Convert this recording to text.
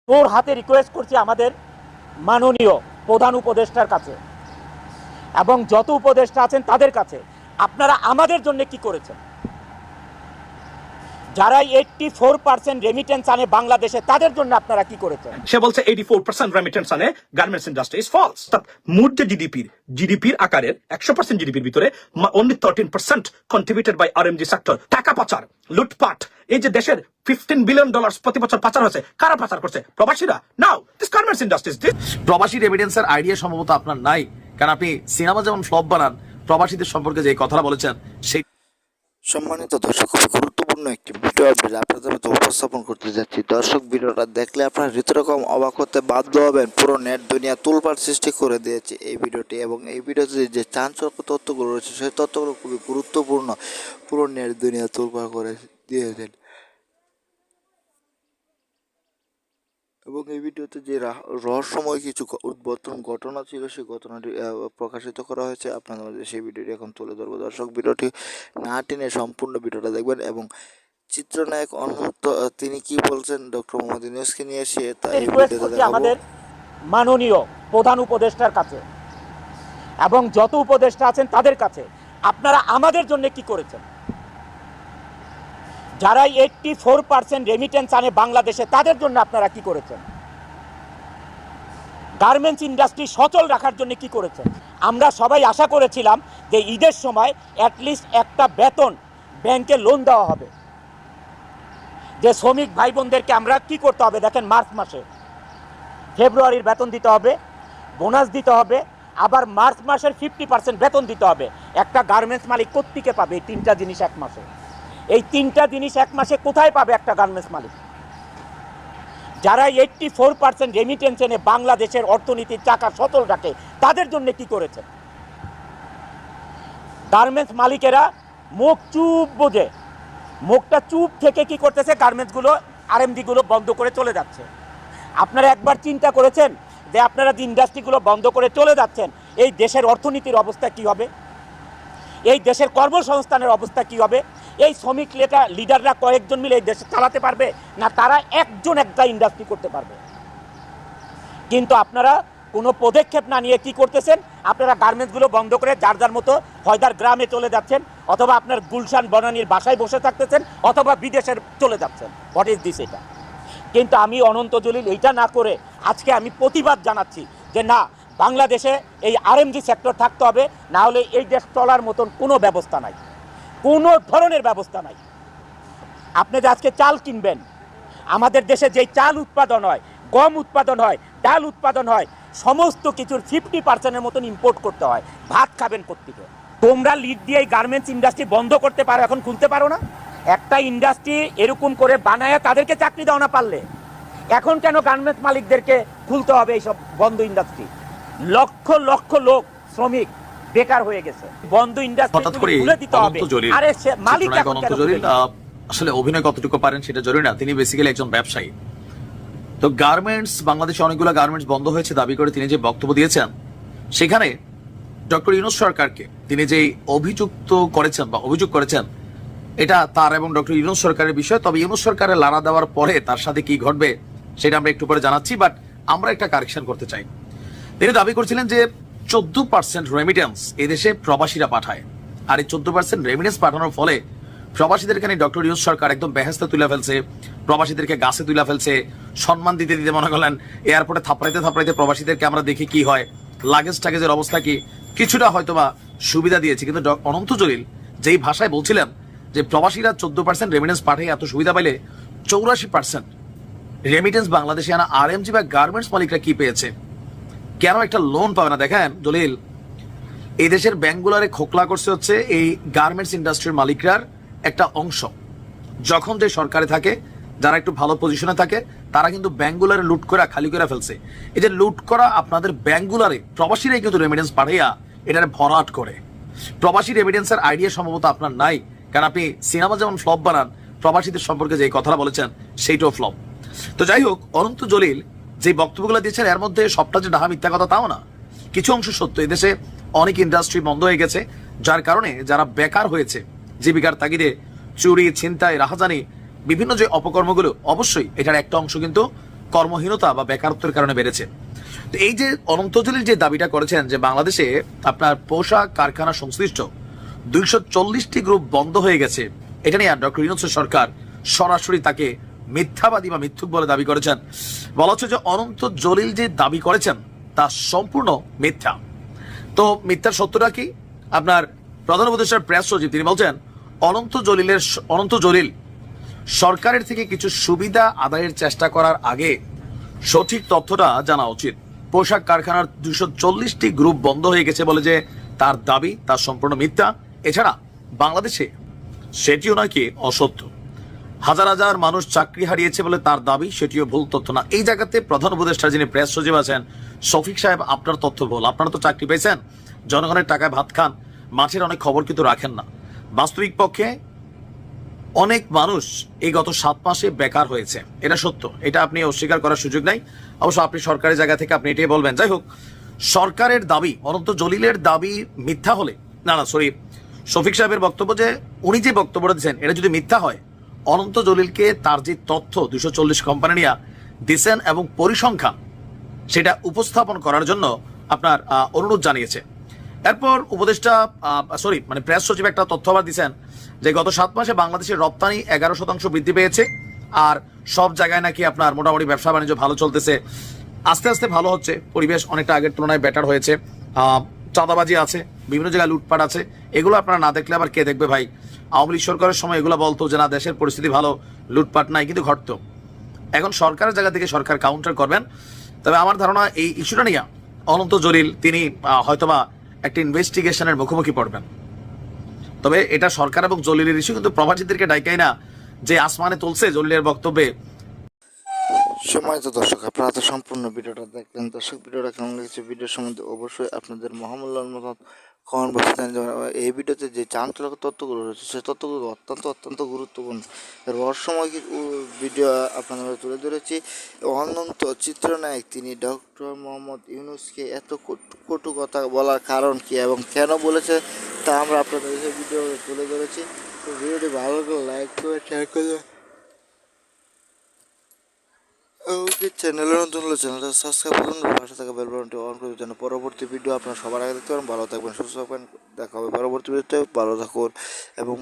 তোর হাতে রিকোয়েস্ট করছি আমাদের মাননীয় প্রধান উপদেষ্টার কাছে এবং যত উপদেষ্টা আছেন তাদের কাছে, আপনারা আমাদের জন্য কি করেছেন? যারা 84% রেমিটেন্স আনে বাংলাদেশে, তাদের জন্য আপনারা কি করেছেন? সে বলছে 84% রেমিটেন্স আনে গার্মেন্টস ইন্ডাস্ট্রি ইজ ফলস। মোট যে জিডিপির আকারের 100% জিডিপির ভিতরে only 13% contributed by RMG sector. টাকা পাচার, লুটপাট, এই যে দেশের $15 বিলিয়ন প্রতি বছর পাচার হয়েছে, কারা পাচার করছে? প্রবাসীরা। Now this garments industry is this. প্রবাসী রেমিটেন্সের আইডিয়া সম্ভবত আপনার নাই, কারণ আপনি সিনেমা যেমন ফ্লপ বানান, প্রবাসীদের সম্পর্কে যে কথাটা বলেছেন সেই। সম্মানিত দর্শক, খুবই গুরুত্বপূর্ণ একটি ভিডিও আপডেট আপনাদের মধ্যে উপস্থাপন করতে যাচ্ছি। দর্শক, ভিডিওটা দেখলে আপনারা রীতিরকম অবাক হতে বাধ্য হবেন। পুরো নেট দুনিয়া তোলপাড় সৃষ্টি করে দিয়েছে এই ভিডিওটি, এবং এই ভিডিওতে যে চাঞ্চল্যকর তথ্যগুলো রয়েছে সেই তথ্যগুলো খুবই গুরুত্বপূর্ণ। পুরো নেট দুনিয়া তোলপাড় করে দিয়েছেন। এবং এই ভিডিওতে যে রহস্যময় কিছু উদ্বোধন ঘটনা ছিল, সেই ঘটনাটি প্রকাশিত করা হয়েছে আপনাদের মধ্যে। সেই ভিডিওটি এখন তুলে ধরবো। দর্শক, ভিডিওটি না টেনে সম্পূর্ণ ভিডিওটা দেখবেন। এবং চিত্রনায়ক অনন্ত তিনি কি বলছেন ডক্টর মোহাম্মদ ইউনূসকে নিয়ে, সে তাই আমাদের মাননীয় প্রধান উপদেষ্টার কাছে এবং যত উপদেষ্টা আছেন তাদের কাছে, আপনারা আমাদের জন্য কি করেছেন? যারা 84% রেমিটেন্স আনে বাংলাদেশে, তাদের জন্য আপনারা কি করেছেন? গার্মেন্টস ইন্ডাস্ট্রি সচল রাখার জন্য কি করেছেন? আমরা সবাই আশা করেছিলাম যে ঈদের সময় অ্যাটলিস্ট একটা বেতন ব্যাংকে লোন দেওয়া হবে। যে শ্রমিক ভাই বোনদেরকে আমরা কি করতে হবে দেখেন, মার্চ মাসে ফেব্রুয়ারির বেতন দিতে হবে, বোনাস দিতে হবে, আবার মার্চ মাসের 50% বেতন দিতে হবে। একটা গার্মেন্টস মালিক কোত্থেকে পাবে এই তিনটা জিনিস এক মাসে? এই তিনটা জিনিস এক মাসে কোথায় পাবে একটা গার্মেন্টস মালিক? যারা 84% রেমিটেন্স এনে বাংলাদেশের অর্থনীতির চাকা সচল রাখে, তাদের জন্য কি করেছে? গার্মেন্টস মালিকেরা মুখ চুপ বোঝে, মুখটা চুপ থেকে কি করতেছে? গার্মেন্টসগুলো আরএমডি বন্ধ করে চলে যাচ্ছে। আপনারা একবার চিন্তা করেছেন যে আপনারা যে ইন্ডাস্ট্রিগুলো বন্ধ করে চলে যাচ্ছেন, এই দেশের অর্থনীতির অবস্থা কি হবে? এই দেশের কর্মসংস্থানের অবস্থা কি হবে? এই শ্রমিক লিডাররা কয়েকজন মিলে এই দেশে চালাতে পারবে না? তারা একজন একটা ইন্ডাস্ট্রি করতে পারবে? কিন্তু আপনারা কোনো পদক্ষেপ না নিয়ে কি করতেছেন? আপনারা গার্মেন্টসগুলো বন্ধ করে যার যার মতো হয়দার গ্রামে চলে যাচ্ছেন, অথবা আপনার গুলশান বনানীর বাসায় বসে থাকতেছেন, অথবা বিদেশের চলে যাচ্ছেন। What is this? এটা কিন্তু আমি অনন্ত জলিল এইটা না করে আজকে আমি প্রতিবাদ জানাচ্ছি যে না, বাংলাদেশে এই আরএমজি সেক্টর থাকতে হবে, না হলে এই দেশ চলার মতন কোনো ব্যবস্থা নাই, কোনো ধরনের ব্যবস্থা নাই। আপনি যে আজকে চাল কিনবেন, আমাদের দেশে যেই চাল উৎপাদন হয়, গম উৎপাদন হয়, ডাল উৎপাদন হয়, সমস্ত কিছুর 50%-এর মতন ইম্পোর্ট করতে হয়। ভাত খাবেন কোত্থেকে? তোমরা লিড দিয়ে এই গার্মেন্টস ইন্ডাস্ট্রি বন্ধ করতে পারো, এখন খুলতে পারো না? একটা ইন্ডাস্ট্রি এরকম করে বানায় তাদেরকে চাকরি দাও না পারলে, এখন কেন গার্মেন্টস মালিকদেরকে খুলতে হবে এইসব বন্ধ ইন্ডাস্ট্রি? লক্ষ লক্ষ লোক শ্রমিক বেকার হয়ে গেছে। বন্ধ ইন্ডাস্ট্রি খুলে দিতে হবে। আরে মালিক আসলে অভিনয় কতটুকু পারেন সেটা জরুরি না, তিনি বেসিক্যালি একজন ব্যবসায়ী। তো গার্মেন্টস, বাংলাদেশে অনেকগুলো গার্মেন্টস বন্ধ হয়েছে দাবি করে তিনি যে বক্তব্য দিয়েছেন, সেখানে ডক্টর ইউনূস সরকারকে তিনি যে অভিযুক্ত করেছেন বা অভিযোগ করেছেন, এটা তার এবং ডক্টর ইউনূস সরকারের বিষয়। তবে ইউনূস সরকারের লাড়া দেওয়ার পরে তার সাথে কি ঘটবে সেটা আমরা একটু পরে জানাচ্ছি, বাট আমরা একটা কারেকশন করতে চাই। তিনি দাবি করছিলেন যে 14% রেমিটেন্স এদেশে প্রবাসীরা পাঠায়, আর এই 14% রেমিটেন্স পাঠানোর ফলে প্রবাসীদের এখানে ডক্টর ইউনূস সরকার একদম বেহেস্তে তুলে ফেলছে, প্রবাসীদেরকে গাছে তুলে ফেলছে, সম্মান দিতে দিতে মনে করলেন এয়ারপোর্টে থাপড়াইতে থাপড়াইতে প্রবাসীদেরকে আমরা দেখি কি হয়, লাগেজ টাগেজের অবস্থা কি, কিছুটা হয়তোবা সুবিধা দিয়েছে। কিন্তু অনন্ত জলিল যেই ভাষায় বলছিলেন যে প্রবাসীরা 14% রেমিটেন্স পাঠিয়ে এত সুবিধা পাইলে 84% রেমিটেন্স বাংলাদেশে আনা আরএমজি বা গার্মেন্টস মালিকরা কি পেয়েছে, কেন একটা লোন পাবে না? দেখেন জলিল, এই দেশের ব্যাংকগুলারে খোকলা করছে হচ্ছে এই গার্মেন্টস ইন্ডাস্ট্রির মালিকরার একটা অংশ। যখন যে সরকারে থাকে, যারা একটু ভালো পজিশনে থাকে, তারা কিন্তু ব্যাংকগুলারে লুট করে খালি করে ফেলছে। এই যে লুট করা আপনাদের ব্যাংকগুলারে প্রবাসীরাই কিন্তু রেমিটেন্স পাঠাইয়া এটারে ভরাট করে। প্রবাসী রেমিটেন্সের আইডিয়া সম্ভবত আপনার নাই, কারণ আপনি সিনেমা যেমন ফ্লপ বানান, প্রবাসীদের সম্পর্কে যে কথাটা বলেছেন সেইটাও ফ্লপ। তো যাই হোক, অনন্ত জলিল যে বক্তব্যগুলো দিয়েছেন এর মধ্যে সবটা যে ডাহা মিথ্যা কথা তাও না, কিছু অংশ সত্য। এদেশে অনেক ইন্ডাস্ট্রি বন্ধ হয়ে গেছে, যার কারণে যারা বেকার হয়েছে, জীবিকার তাগিদে চুরি, ছিনতাই, রাহাজানি, বিভিন্ন যে অপকর্মগুলো, অবশ্যই এটার একটা অংশ কিন্তু কর্মহীনতা বা বেকারত্বের কারণে বেড়েছে। তো এই যে অনন্ত জলিল যে দাবিটা করেছেন যে বাংলাদেশে আপনার পোশাক কারখানা সংশ্লিষ্ট 240টি গ্রুপ বন্ধ হয়ে গেছে, এটা নিয়ে ডক্টর ইউনূসের সরকার সরাসরি তাকে মিথ্যাবাদী বা মিথ্যুক বলে দাবি করেছেন। বলা হচ্ছে যে অনন্ত জলিল যে দাবি করেছেন তা সম্পূর্ণ মিথ্যা। তো মিথ্যার সত্যটা কি? আপনার প্রধান উপদেষ্টার প্রেস সচিব তিনি বলছেন অনন্ত জলিল সরকারের থেকে কিছু সুবিধা আদায়ের চেষ্টা করার আগে সঠিক তথ্যটা জানা উচিত। পোশাক কারখানার 240টি গ্রুপ বন্ধ হয়ে গেছে বলে যে তার দাবি তা সম্পূর্ণ মিথ্যা। এছাড়া বাংলাদেশে সেটিও নাকি অসত্য। হাজার হাজার মানুষ চাকরি হারিয়েছে বলে তার দাবি, সেটিও ভুল তথ্য না। এই জায়গাতে প্রধান উপদেষ্টা যিনি প্রেস সচিব আছেন শফিক সাহেব, আপনার তথ্য ভুল। আপনারা তো চাকরি পেয়েছেন, জনগণের টাকায় ভাত খান, মাঠের অনেক খবর কিন্তু রাখেন না। বাস্তবিক পক্ষে অনেক মানুষ এই গত 7 মাসে বেকার হয়েছে, এটা সত্য, এটা আপনি অস্বীকার করার সুযোগ নাই। অবশ্য আপনি সরকারের জায়গা থেকে আপনি এটাই বলবেন। যাই হোক, সরকারের দাবি অনন্ত জলিলের দাবি মিথ্যা হলে শফিক সাহেবের বক্তব্য যে উনি যে বক্তব্যটা দিচ্ছেন এটা যদি মিথ্যা হয়, অনন্ত জলিলকে তার যে তথ্য 240 কোম্পানি নিয়ে দিচ্ছেন এবং পরিসংখ্যান সেটা উপস্থাপন করার জন্য আপনার অনুরোধ জানিয়েছে। এরপর উপদেষ্টা প্রেস সচিব একটা তথ্য আবার দিচ্ছেন যে গত 7 মাসে বাংলাদেশের রপ্তানি 11% বৃদ্ধি পেয়েছে, আর সব জায়গায় নাকি আপনার মোটামুটি ব্যবসা বাণিজ্য ভালো চলতেছে, আস্তে আস্তে ভালো হচ্ছে, পরিবেশ অনেকটা আগের তুলনায় বেটার হয়েছে। চাঁদাবাজি আছে, বিভিন্ন জায়গায় লুটপাট আছে, এগুলো আপনারা না দেখলে আবার কে দেখবে ভাই? আওয়ামী লীগ সরকারের সময় এগুলো বলতো যে না দেশের পরিস্থিতি ভালো, লুটপাট নাই, কিন্তু ঘটতো। এখন সরকারের জায়গা থেকে সরকার কাউন্টার করবেন। তবে আমার ধারণা এই ইস্যুটা নিয়ে অনন্ত জলিল তিনি হয়তোবা একটা ইনভেস্টিগেশনের মুখোমুখি পড়বেন। তবে এটা সরকার এবং জলিলের ইস্যু, কিন্তু প্রবাসীদেরকে ডাইকাই না যে আসমানে তুলছে জলিলের বক্তব্যে। সম্মানিত দর্শক, আপনারা তো সম্পূর্ণ ভিডিওটা দেখলেন। দর্শক, ভিডিওটা কেমন লেগেছে, ভিডিওর সম্বন্ধে অবশ্যই আপনাদের মহামূল্যবান মতামত কমেন্ট বক্সে জানাবেন। এই ভিডিওতে যে চাঞ্চল্যক তথ্যগুলো রয়েছে সেই তথ্যগুলো অত্যন্ত গুরুত্বপূর্ণ। রহস্যময় ভিডিও আপনাদের তুলে ধরেছি। অনন্ত চিত্রনায়ক তিনি ডক্টর মোহাম্মদ ইউনূসকে এত কটু কথা বলার কারণ কি এবং কেন বলেছে তা আমরা আপনাদের ভিডিও তুলে ধরেছি। তো ভিডিওটি ভালো লাগলে লাইক করে শেয়ার করে চ্যানেলের নতুন হলে চ্যানেলটা সাবস্ক্রাইব করুন, পাশে থাকা বেল বাটনটি অন করে যেন পরবর্তী ভিডিও আপনারা সবার আগে দেখতে পারেন। ভালো থাকবেন, সুস্থ থাকবেন, দেখা হবে পরবর্তী ভিডিওতে। ভালো থাকুন এবং